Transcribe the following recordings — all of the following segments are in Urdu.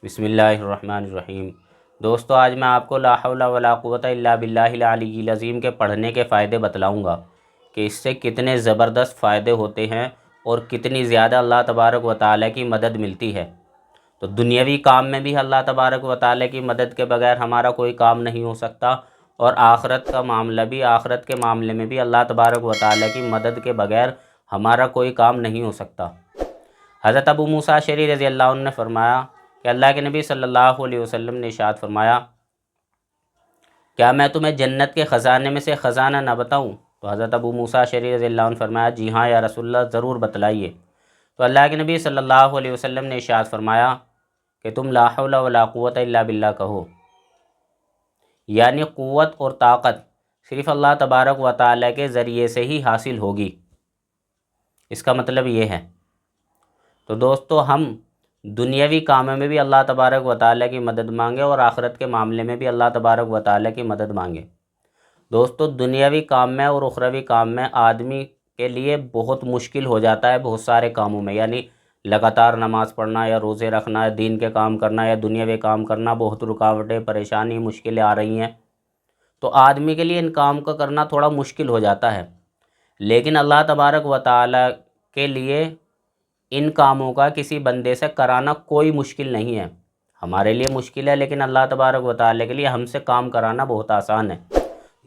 بسم اللہ الرحمن الرحیم۔ دوستو، آج میں آپ کو لا حول ولا قوت الا باللہ العلی العظیم کے پڑھنے کے فائدے بتلاؤں گا کہ اس سے کتنے زبردست فائدے ہوتے ہیں اور کتنی زیادہ اللہ تبارک و تعالیٰ کی مدد ملتی ہے۔ تو دنیاوی کام میں بھی اللہ تبارک و تعالیٰ کی مدد کے بغیر ہمارا کوئی کام نہیں ہو سکتا، اور آخرت کا معاملہ بھی، آخرت کے معاملے میں بھی اللہ تبارک و تعالیٰ کی مدد کے بغیر ہمارا کوئی کام نہیں ہو سکتا۔ حضرت ابو موسیٰ اشعری رضی اللہ عنہ نے فرمایا کہ اللہ کے نبی صلی اللہ علیہ وسلم نے ارشاد فرمایا، کیا میں تمہیں جنت کے خزانے میں سے خزانہ نہ بتاؤں؟ تو حضرت ابو موسیٰ اشعری رضی اللہ عنہ فرمایا، جی ہاں یا رسول اللہ، ضرور بتلائیے۔ تو اللہ کے نبی صلی اللہ علیہ وسلم نے ارشاد فرمایا کہ تم لا حول ولا قوت الا باللہ کہو، یعنی قوت اور طاقت صرف اللہ تبارک و تعالیٰ کے ذریعے سے ہی حاصل ہوگی، اس کا مطلب یہ ہے۔ تو دوستو، ہم دنیاوی کاموں میں بھی اللہ تبارک و تعالیٰ کی مدد مانگے اور آخرت کے معاملے میں بھی اللہ تبارک و تعالیٰ کی مدد مانگے۔ دوستو، دنیاوی کام میں اور اخروی کام میں آدمی کے لیے بہت مشکل ہو جاتا ہے بہت سارے کاموں میں، یعنی لگاتار نماز پڑھنا یا روزے رکھنا یا دین کے کام کرنا یا دنیاوی کام کرنا، بہت رکاوٹیں، پریشانی، مشکلیں آ رہی ہیں، تو آدمی کے لیے ان کام کو کرنا تھوڑا مشکل ہو جاتا ہے۔ لیکن اللہ تبارک و تعالیٰ کے لیے ان کاموں کا کسی بندے سے کرانا کوئی مشکل نہیں ہے۔ ہمارے لیے مشکل ہے، لیکن اللہ تبارک و تعالیٰ کے لیے ہم سے کام کرانا بہت آسان ہے۔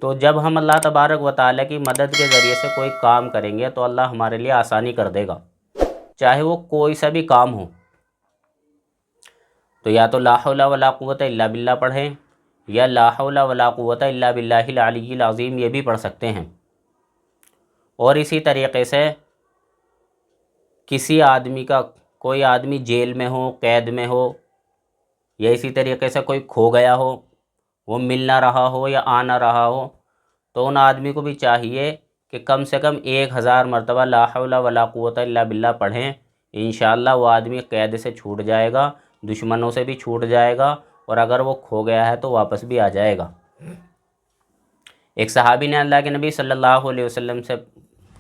تو جب ہم اللہ تبارک و تعالیٰ کی مدد کے ذریعے سے کوئی کام کریں گے تو اللہ ہمارے لیے آسانی کر دے گا، چاہے وہ کوئی سا بھی کام ہو۔ تو یا تو لا حول ولا قوت الا باللہ پڑھیں، یا لا حول ولا قوت الا باللہ العلی العظیم یہ بھی پڑھ سکتے ہیں۔ اور اسی طریقے سے کسی آدمی کا، کوئی آدمی جیل میں ہو، قید میں ہو، یا اسی طریقے سے کوئی کھو گیا ہو، وہ مل نہ رہا ہو یا آ نہ رہا ہو، تو ان آدمی کو بھی چاہیے کہ کم سے کم 1000 مرتبہ لا حول ولا قوت الا باللہ پڑھیں۔ انشاءاللہ وہ آدمی قید سے چھوٹ جائے گا، دشمنوں سے بھی چھوٹ جائے گا، اور اگر وہ کھو گیا ہے تو واپس بھی آ جائے گا۔ ایک صحابی نے اللہ کے نبی صلی اللہ علیہ وسلم سے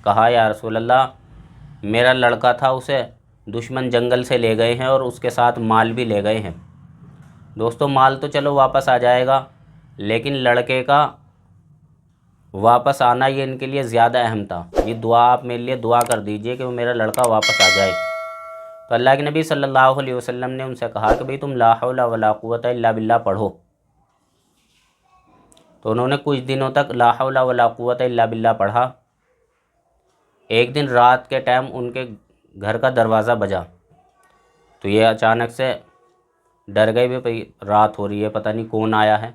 کہا، یا رسول اللہ، میرا لڑکا تھا، اسے دشمن جنگل سے لے گئے ہیں اور اس کے ساتھ مال بھی لے گئے ہیں۔ دوستو، مال تو چلو واپس آ جائے گا، لیکن لڑکے کا واپس آنا یہ ان کے لیے زیادہ اہم تھا۔ یہ دعا آپ میرے لیے دعا کر دیجئے کہ وہ میرا لڑکا واپس آ جائے۔ تو اللہ کے نبی صلی اللہ علیہ وسلم نے ان سے کہا کہ بھئی تم لا حول ولا قوت الا باللہ پڑھو۔ تو انہوں نے کچھ دنوں تک لا حول ولا قوت الا باللہ پڑھا۔ ایک دن رات کے ٹائم ان کے گھر کا دروازہ بجا، تو یہ اچانک سے ڈر گئے، بھی بھئی رات ہو رہی ہے، پتہ نہیں کون آیا ہے۔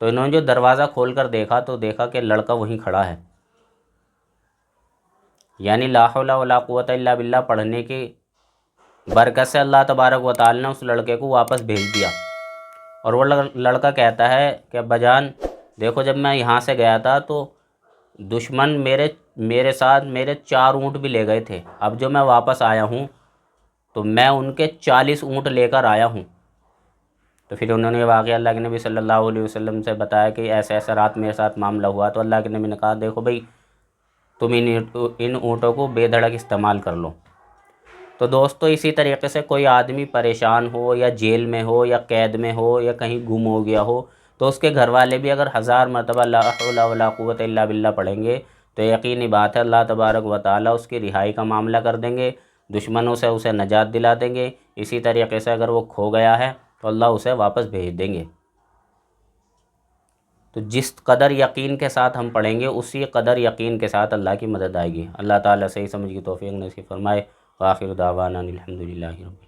تو انہوں نے جو دروازہ کھول کر دیکھا تو دیکھا کہ لڑکا وہیں کھڑا ہے، یعنی لا حول ولا قوت الا باللہ پڑھنے کی برکت سے اللہ تبارک و تعالی نے اس لڑکے کو واپس بھیج دیا۔ اور وہ لڑکا کہتا ہے کہ ابا جان دیکھو، جب میں یہاں سے گیا تھا تو دشمن میرے ساتھ میرے 4 اونٹ بھی لے گئے تھے، اب جو میں واپس آیا ہوں تو میں ان کے 40 اونٹ لے کر آیا ہوں۔ تو پھر انہوں نے یہ واقعہ اللہ کے نبی صلی اللہ علیہ وسلم سے بتایا کہ ایسا ایسا رات میرے ساتھ معاملہ ہوا۔ تو اللہ کے نبی نے کہا، دیکھو بھئی تم ان اونٹوں کو بے دھڑک استعمال کر لو۔ تو دوستو، اسی طریقے سے کوئی آدمی پریشان ہو یا جیل میں ہو یا قید میں ہو یا کہیں گم ہو گیا ہو، تو اس کے گھر والے بھی اگر 1000 مرتبہ لا حول ولا قوت الا باللہ پڑھیں گے تو یقینی بات ہے اللہ تبارک و تعالیٰ اس کی رہائی کا معاملہ کر دیں گے، دشمنوں سے اسے نجات دلا دیں گے۔ اسی طریقے سے اگر وہ کھو گیا ہے تو اللہ اسے واپس بھیج دیں گے۔ تو جس قدر یقین کے ساتھ ہم پڑھیں گے اسی قدر یقین کے ساتھ اللہ کی مدد آئے گی۔ اللہ تعالیٰ صحیح سمجھ کی توفیق نصیب فرمائے۔ وآخر دعوانا الحمدللہ رب العالمین۔